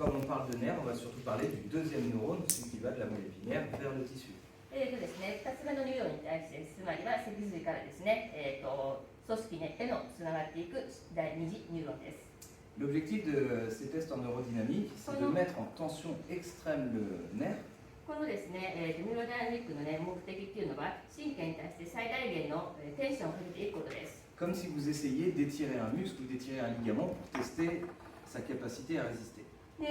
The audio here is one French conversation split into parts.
Comme on parle de nerf, on va surtout parler du deuxième neurone, celui qui va de la moelle épinière vers le tissu. ですね、2つ目のニューロンに対して、つまりは脊髄からですね、組織へのつながっていく第二次ニューロンです。L'objectif de ces tests en neurodynamique, c'est de mettre en tension extrême le nerf. このですね、ニューロダイナミックの、ね、目的っていうのは、神経に対して最大限のテンションをかけていくことです。Comme si vous essayiez d'étirer un muscle ou d'étirer un ligament pour tester sa capacité à résister. ま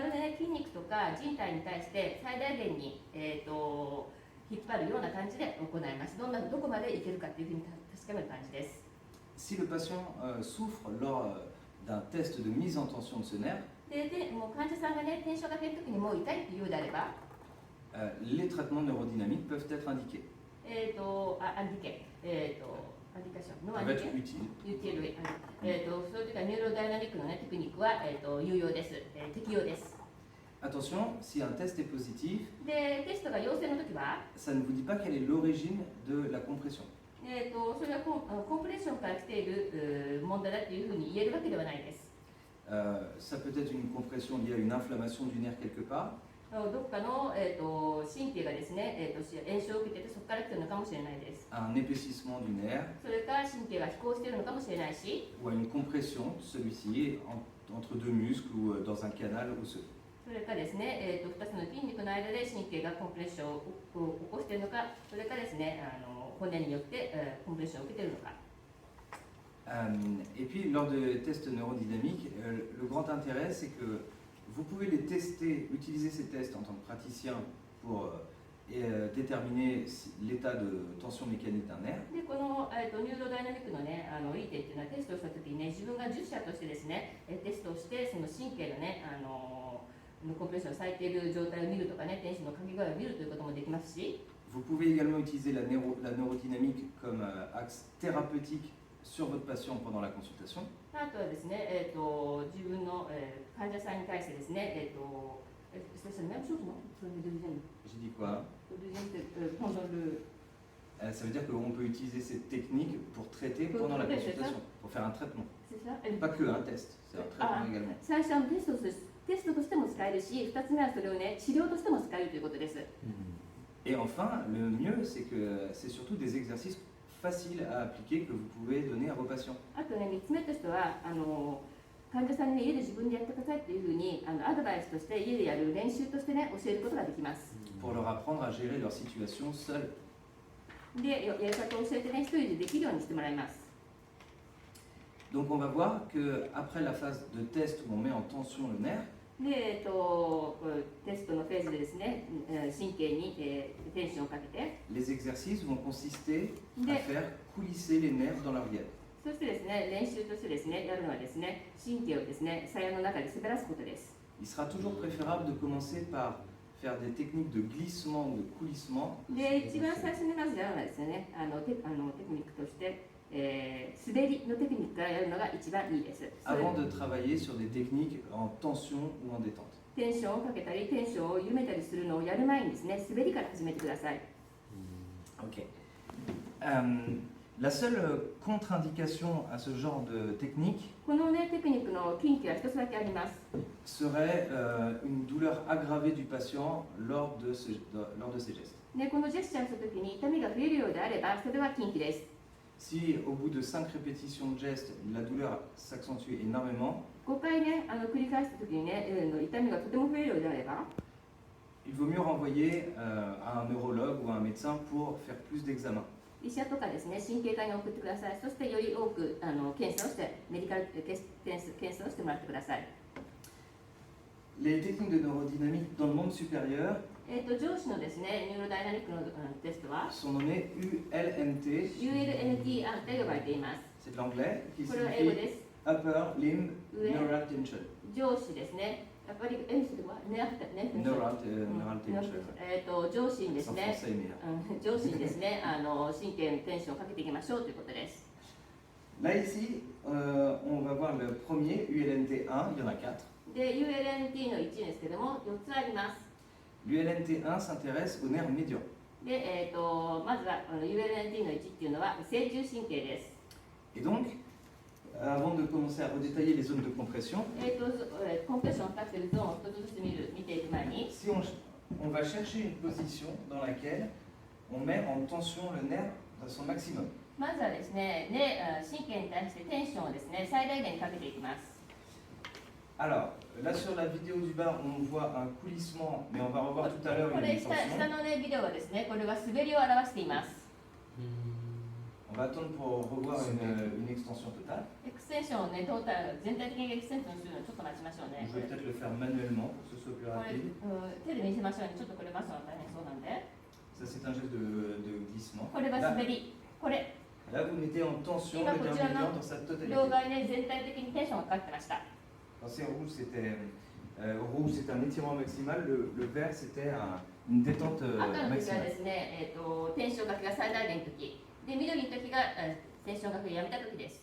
るで、ね、筋肉とか人体に対して最大限に、引っ張るような感じで行います。どこまでいけるかっていうふうに確かめる感じです。Si le patient souffre lors d'un test de mise en tension de ce nerf, もう患者さんがね、テンションかけるときにもう痛いっていうようであれば、les traitements neurodynamiques peuvent être indiqués. アンディケ、アンディカションのアンディケ、そういう時はニューロダイナミックの、ね、テクニックは、有用です、適用です。Attention, si un test est positif, で、テストが陽性の時は、ça ne vous dit pas quelle est l'origine de la compression. それはコンプレッションから来ている問題だというふうに言えるわけではないです。Ça peut être une compression liée à une inflammation du nerf quelque part. どこかの、神経がですね、炎症を受けていてそこから来ているのかもしれないです。Un épaississement du nerf. それから神経が飛行しているのかもしれないし、ou à une compression de celui-ci entre deux muscles ou dans un canal osseux. それからですね、2つの筋肉の間で神経がコンプレッションを起こしているのか、それからですね、骨によって、コンプレッションを受けているのか。Et puis lors de tests neurodynamiques, le grand intérêt c'est que vous pouvez les tester, utiliser ces tests en tant que praticien pour déterminer l'état de tension mécanique d'un nerf. で、この、ニューロダイナミックのね、いい点っていうのはテストをしたときにね、自分が術者としてですね、テストをしてその神経のね、コンプレッションを咲いている状態を見るとかね、テンションのかけ具合を見るということもできますし、Vous pouvez également utiliser la neurodynamique comme axe thérapeutique sur votre patient pendant la consultation. あとはですね、自分の、患者さんに対してですね、c'est la même chose, non? J'ai dit quoi? Pendant le... Ça veut dire qu'on peut utiliser cette technique pour traiter pendant la consultation, pour faire un traitement. C'est ça? Pas que un test, c'est un traitement également. 最初はテストとしても使えるし、2つ目はそれをね、治療としても使えるということです。Et enfin, le mieux, c'est que c'est surtout des exercices faciles à appliquer que vous pouvez donner à vos patients. あとね、3つ目としては、患者さんに、ね、家で自分でやってくださいというふうにアドバイスとして家でやる練習としてね、教えることができます。Pour leur apprendre à gérer leur situation seule. で、やり方を教えてね、一人でできるようにしてもらいます。Donc on va voir qu'après la phase de test où on met en tension le nerf, で、テストのフェーズでですね、神経に、テンションをかけて、 les exercices vont consister à faire coulisser les nerfs dans l'oreillette. そしてですね、練習としてですね、やるのはですね、神経をですね、鞘の中で滑らすことです。Il sera toujours préférable de commencer par faire des techniques de glissement ou de coulissement. で、一番最初にまずやるのはですね、テクニックとして、滑りのテクニックからやるのが一番いいです。Avant de travailler sur des techniques en tension ou en détente. テンションをかけたり、テンションを緩めたりするのをやる前にですね、滑りから始めてください。Ok. La seule contre-indication à ce genre de technique このね、テクニックの禁忌は一つだけあります。serait une douleur aggravée du patient lors de ces gestes. ね、このジェスチャーをしたときに痛みが増えるようであれば、それは禁忌です。Si au bout de 5 répétitions de gestes, la douleur s'accentue énormément, 5回ね、繰り返したときにね、痛みがとても増えるようであれば、 il vaut mieux renvoyer à un neurologue ou à un médecin pour faire plus d'examens. 医者とかですね、神経科に送ってください。そしてより多く検査をして、メディカル検査をしてもらってください。Les techniques de neurodynamique dans le monde supérieur 上司のですね、ニューロダイナミックのテストは sont nommées ULNT. ULNT と呼ばれています。 C'est de l'anglais qui これは英語 signifie です。 Upper Limb 上 Neural Tension. 上司ですね。やっぱりはNeural Tension. 上司にです En ね、 français, mais, 上司にですね、神経のテンションをかけていきましょうということです。 Là, ici, on va voir le premier, ULNT1, il y en a 4. で、ULNT の1ですけども、4つあります。 L'ULNT1 s'intéresse au nerf médian. で、まずはULNT の1っていうのは正中神経です。 Et donc, avant de commencer à redétailler les zones de compression, コンプレッションをかかっているゾーンを一つずつ見ていく前に、 si on va chercher une position dans laquelle on met en tension le nerf dans son maximum. まずはですね、神経に対してテンションをですね、最大限にかけていきます。 Alors, là sur la vidéo du bas, on voit un coulissement, mais on va revoir tout à l'heure こ une れ下 tension. の、ね、ビデオはですね、これは滑りを表しています。 On va attendre pour revoir une extension totale. エクステンションをね、トータル全体的にエクステンションするのをちょっと待ちましょうね。 Je vais peut-être le faire manuellement pour que ce soit plus これ rapide. 手で見せましょうね。ちょっとこれ回すのが大変そうなんで。 Ça c'est un geste de glissement. これは Là, 滑り。これ、 là, vous mettez en tension Il va le nerf continuer, médian non? dans sa totalité. 両側にね、全体的にテンションがかかってました。 Quand c'est rouge, c'était un étirement maximal. Le vert, c'était une détente 赤の時は maximale. ですね、テンションかけが最大限の時。で、緑の時がテンションかけをやめた時です。